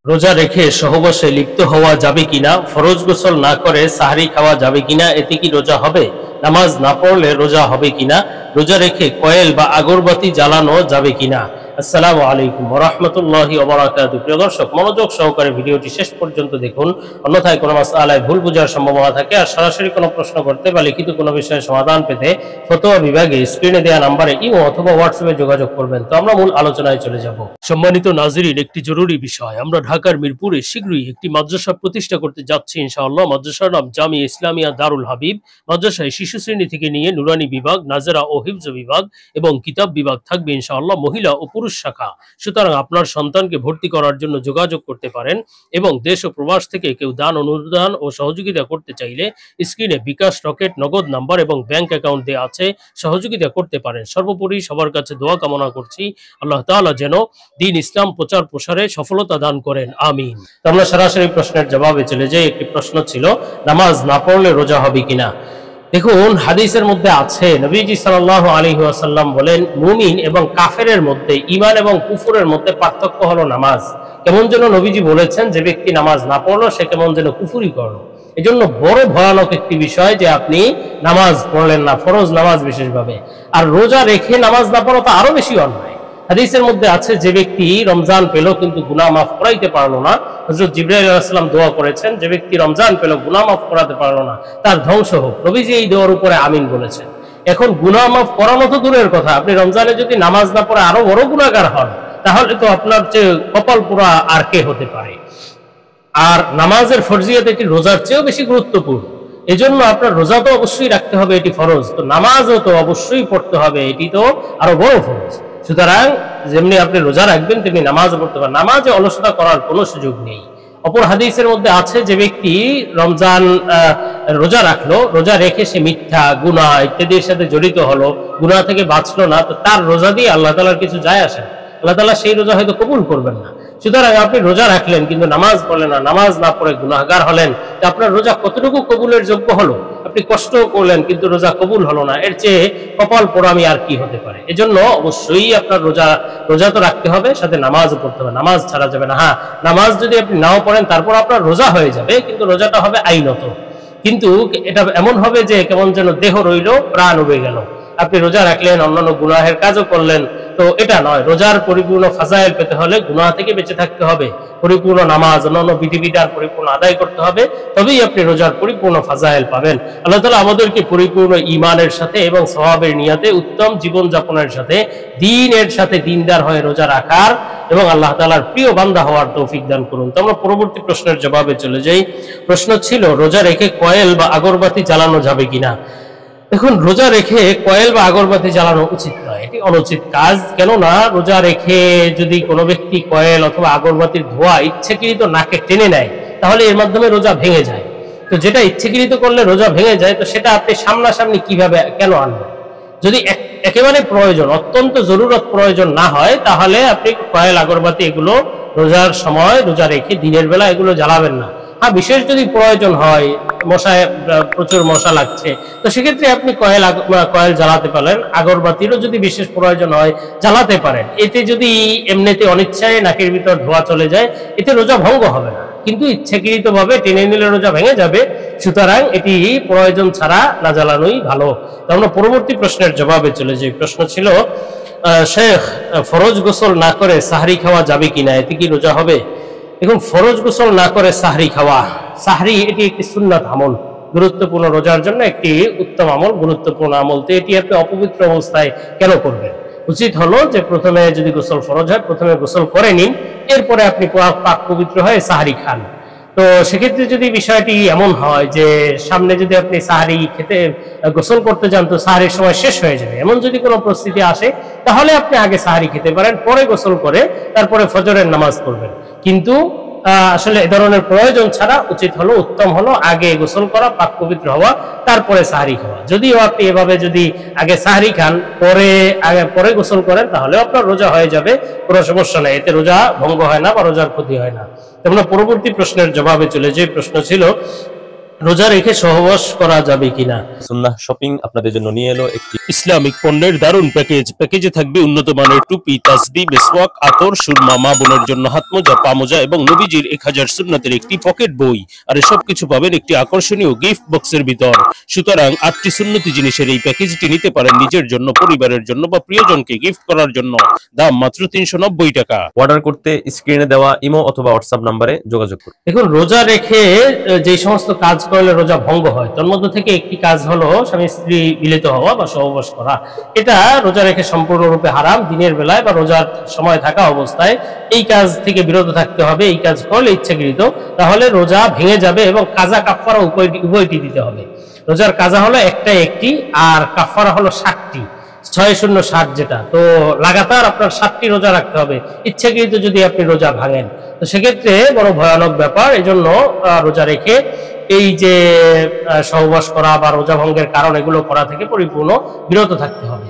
রোজা রেখে সহবাসে লিপ্ত হওয়া যাবে কিনা, ফরজ গোসল না করে সাহরি খাওয়া যাবে কিনা, এতে কি রোজা হবে? নামাজ না পড়লে রোজা হবে কিনা? রোজা রেখে কয়েল বা আগরবাতি জ্বালানো যাবে কিনা? আসসালামু আলাইকুম ওয়া রাহমাতুল্লাহি ওয়া বারাকাতুহু। প্রিয় দর্শক, মনোযোগ সহকারে ভিডিওটি শেষ পর্যন্ত দেখুন, অন্যথায় কোনো মাসআলায় ভুল বোঝার সম্ভাবনা থাকে। আর সরাসরি কোনো প্রশ্ন করতে বা লিখিত কোনো বিষয়ে সমাধান পেতে ফতোয়া বিভাগে স্ক্রিনে দেওয়া নম্বরে ইমো অথবা হোয়াটসঅ্যাপে যোগাযোগ করবেন। তো আমরা মূল আলোচনায় চলে যাব। সম্মানিত নাজরিন, একটি জরুরি বিষয়, আমরা ঢাকার মিরপুরে শীঘ্রই একটি মাদ্রাসা প্রতিষ্ঠা করতে যাচ্ছি ইনশাআল্লাহ। মাদ্রাসার নাম জামিয়া ইসলামিয়া দারুল হাবিব। মাদ্রাসায় শিশু শ্রেণী থেকে নিয়ে নুরানি বিভাগ, নাজেরা ও হিফজ বিভাগ এবং কিতাব বিভাগ থাকবে ইনশাআল্লাহ, মহিলা ও পুরুষ শাখা। সুতরাং আপনার সন্তানকে ভর্তি করার জন্য যোগাযোগ করতে পারেন এবং দেশ ও প্রবাস থেকে কেউ দান, অনুদান ও সহযোগিতা করতে চাইলে স্ক্রিনে বিকাশ, রকেট, নগদ নাম্বার এবং ব্যাংক অ্যাকাউন্ট দেওয়া আছে, সহযোগিতা করতে পারেন। সর্বোপরি সবার কাছে দোয়া কামনা করছি, আল্লাহ তাআলা যেন দ্বীন ইসলাম প্রচার প্রসারে সফলতা দান করেন, আমিন। আমরা সরাসরি প্রশ্নের জবাবে চলে যাই। একটি প্রশ্ন ছিল, নামাজ না পড়লে রোজা হবে কিনা। দেখুন, হাদিসের মধ্যে আছে, নবীজি সাল্লাল্লাহু আলাইহি ওয়াসাল্লাম বলেন, মুমিন এবং কাফেরের মধ্যে, ঈমান এবং কুফরের মধ্যে পার্থক্য হলো নামাজ। কেমন যেন নবীজি বলেছেন, যে ব্যক্তি নামাজ না পড়লো সে কেমন যেন কুফরি করলো। এজন্য বড় ভয়ানক একটি বিষয় যে আপনি নামাজ পড়লেন না, ফরজ নামাজ বিশেষভাবে। আর রোজা রেখে নামাজ না পড়া তো আরো বেশি অন্যায়। হাদিসের মধ্যে আছে, যে ব্যক্তি রমজান পেল কিন্তু গুনাহ মাফ করাইতে পারলো না, হযরত জিবরাইল আলাইহিস সালাম দোয়া করেছেন, যে ব্যক্তি রমজান পেল গুনাহ মাফ করাতে পারলো না, তার ধ্বংস হোক। নবীজি এই দোয়ার উপরে আমিন বলেছেন। এখন গুনাহ মাফ করানো তো দূরের কথা, আপনি রমজানে যদি নামাজ না পড়ে আরো বড় গুনাহগার হন, তাহলে তো আপনার চেয়ে কপাল পোড়া আর কে হতে পারে। আর নামাজের ফরজিয়ত এটি রোজার চেয়েও বেশি গুরুত্বপূর্ণ। এজন্য আপনার রোজা তো অবশ্যই রাখতে হবে, এটি ফরজ, তো নামাজও তো অবশ্যই পড়তে হবে, এটি তো আরো বড় ফরজ। সুতরাং যেমনি আপনি রোজা রাখবেন তেমনি নামাজও পড়তে পারেন, নামাজে অলসতা করার কোনো সুযোগ নেই। অপর হাদিসের মধ্যে আছে, যে ব্যক্তি রমজান রোজা রাখলো, রোজা রেখে সে মিথ্যা, গুনাহ ইত্যাদির সাথে জড়িত হলো, গুনাহ থেকে বাঁচলো না, তো তার রোজা দিয়ে আল্লাহ তাআলার কিছু যায় আসে না, আল্লাহ তাআলা সেই রোজা হয়তো কবুল করবেন না। সুতরাং আপনি রোজা রাখলেন কিন্তু নামাজ পড়লেন না, নামাজ না পড়ে গুনাহগার হলেন, তো আপনার রোজা কতটুকু কবুলের যোগ্য হলো? আপনি কষ্ট করলেন কিন্তু রোজা কবুল হলো না, এর চেয়ে কপাল পোড়ামি আর কি হতে পারে। এজন্য অবশ্যই আপনার রোজা তো রাখতে হবে, সাথে নামাজও পড়তে হবে, নামাজ ছাড়া যাবে না। হ্যাঁ, নামাজ যদি আপনি নাও পড়েন তারপর আপনার রোজা হয়ে যাবে, কিন্তু রোজাটা হবে আইনত। কিন্তু এটা এমন হবে যে কেমন যেন দেহ রইল, প্রাণ উবে গেল। আপনি রোজা রাখলেন, অন্যান্য গুনাহের কাজও করলেন, তো এটা নয়। রোজার পরিপূর্ণ ফাজাইল পেতে হলে গুনাহ থেকে বেঁচে থাকতে হবে, পরিপূর্ণ নামাজ, অন্যান্য বিধিবিধান পরিপূর্ণ আদায় করতে হবে, তবেই আপনি রোজার পরিপূর্ণ ফাজাইল পাবেন। আল্লাহ তাআলা আমাদেরকে পরিপূর্ণ ঈমানের সাথে এবং সওয়াবের নিয়তে উত্তম জীবন যাপনের সাথে, দ্বীনের সাথে দ্বীনদার হয়ে রোজা রাখার এবং আল্লাহ তাআলার প্রিয় বান্দা হওয়ার তৌফিক দান করুন। তো আমরা পরবর্তী প্রশ্নের জবাবে চলে যাই। প্রশ্ন ছিল, রোজা রেখে কয়েল বা আগরবাতি জ্বালানো যাবে কিনা। দেখুন, রোজা রেখে কয়েল বা আগরবাতি জ্বালানো উচিত নয়, এটি অনুচিত কাজ। কেননা রোজা রেখে যদি কোনো ব্যক্তি কয়েল অথবা আগরবাতির ধোঁয়া ইচ্ছাকৃত নাকে টেনে নেয়, তাহলে এর মাধ্যমে রোজা ভেঙে যায়। তো যেটা ইচ্ছাকৃত করলে রোজা ভেঙে যায়, তো সেটা আপনি সামনাসামনি কিভাবে কেন আনবেন? যদি একেবারে প্রয়োজন, অত্যন্ত জরুরত প্রয়োজন না হয়, তাহলে আপনি কয়েল, আগরবাতি এগুলো রোজার সময়, রোজা রেখে দিনের বেলা এগুলো জ্বালাবেন না। হ্যাঁ, বিশেষ যদি প্রয়োজন হয়, মশায় প্রচুর মশা লাগছে, তো সেক্ষেত্রে আপনি কয়েল জ্বালাতে পারেন। আগরবাতিরও যদি বিশেষ প্রয়োজন হয় জ্বালাতে পারেন। এতে যদি এমনিতে অনিচ্ছায় নাকের ভিতর ধোঁয়া চলে যায়, এতে রোজা ভঙ্গ হবে না, কিন্তু ইচ্ছাকৃত ভাবে টেনে নিলে রোজা ভেঙে যাবে। সুতরাং এটি প্রয়োজন ছাড়া না জ্বালানোই ভালো। তো আমরা পরবর্তী প্রশ্নের জবাবে চলে যাই। প্রশ্ন ছিল, শেখ, ফরজ গোসল না করে সাহরি খাওয়া যাবে কিনা, এতে কি রোজা হবে? দেখুন, ফরজ গোসল না করে সাহরি খাওয়া, সাহরি এটি একটি সুন্নাত আমল, গুরুত্বপূর্ণ, রোজার জন্য একটি উত্তম আমল, গুরুত্বপূর্ণ আমল। তো এটি আপনি অপবিত্র অবস্থায় কেন করবেন? উচিত হলো যে প্রথমে যদি গোসল ফরজ হয়, প্রথমে গোসল করে নিন, এরপরে আপনি পাক পবিত্র হয়ে সাহরি খান। তো সেক্ষেত্রে যদি বিষয়টি এমন হয় যে সামনে যদি আপনি সাহরি খেতে গোসল করতে যান, তো সাহরির সময় শেষ হয়ে যাবে, এমন যদি কোনো পরিস্থিতি আসে, তাহলে আপনি আগে সাহরি খেতে পারেন, পরে গোসল করে তারপরে ফজরের নামাজ পড়বেন। কিন্তু আসলে এ ধরনের প্রয়োজন ছাড়া উচিত হলো, উত্তম হলো আগে গোসল করা, পাক পবিত্র হওয়া, তারপরে সাহরি খাওয়া। যদিও আপনি এভাবে যদি আগে সাহরি খান, পরে গোসল করেন, তাহলে আপনার রোজা হয়ে যাবে, কোনো সমস্যা নেই, এতে রোজা ভঙ্গ হয় না বা রোজার ক্ষতি হয় না। আমরা পরবর্তী প্রশ্নের জবাবে চলে যাই। প্রশ্ন ছিল, রোজা রেখে সহবাস করা যাবে কিনা? সুন্নাহ শপিং আপনাদের জন্য নিয়ে এলো একটি ইসলামিক পণ্যের দারুণ প্যাকেজে থাকবে উন্নত মানের টুপি, তাসবিহ, মেসওয়াক, আতর, সুরমা, মা বোনের জন্য হাতমোজা, পামোজা এবং নবীজির 1000 সুন্নাতের একটি পকেট বই। আর সব কিছু পাবেন একটি আকর্ষণীয় গিফট বক্সের ভিতর। সুতরাং 8টি সুন্নতি জিনিসের এই প্যাকেজটি নিতে পারেন নিজের জন্য, পরিবারের জন্য বা প্রিয়জনকে গিফট করার জন্য। দাম মাত্র 390 টাকা। অর্ডার করতে স্ক্রিনে দেওয়া ইমো অথবা হোয়াটসঅ্যাপ নম্বরে যোগাযোগ করুন। দেখুন, রোজা রেখে যে সমস্ত কাজ করলে রোজা ভঙ্গ হয়, তার মধ্যে থেকে একটি কাজ হলো স্বামী স্ত্রী মিলিত হওয়া বা সহবাস করা। এটা রোজা রেখে সম্পূর্ণরূপে হারাম। দিনের বেলায় বা রোজার সময় থাকা অবস্থায় এই কাজ থেকে বিরত থাকতে হবে। এই কাজ করলে ইচ্ছাকৃত, তাহলে রোজা ভেঙে যাবে এবং কাজা কাফফারা উভয়টি দিতে হবে। রোজার কাজা হলো একটি, আর কাফফারা হলো 60টি, 6-0-60 যেটা। তো লাগাতার আপনার 7টি রোজা রাখতে হবে ইচ্ছাকৃত যদি আপনি রোজা ভাঙেন, তো সেক্ষেত্রে বড় ভয়ানক ব্যাপার। এজন্য রোজা রেখে এই যে সহবাস করা বা রোজা ভঙ্গের কারণ এগুলো করা থেকে পরিপূর্ণ বিরত থাকতে হবে।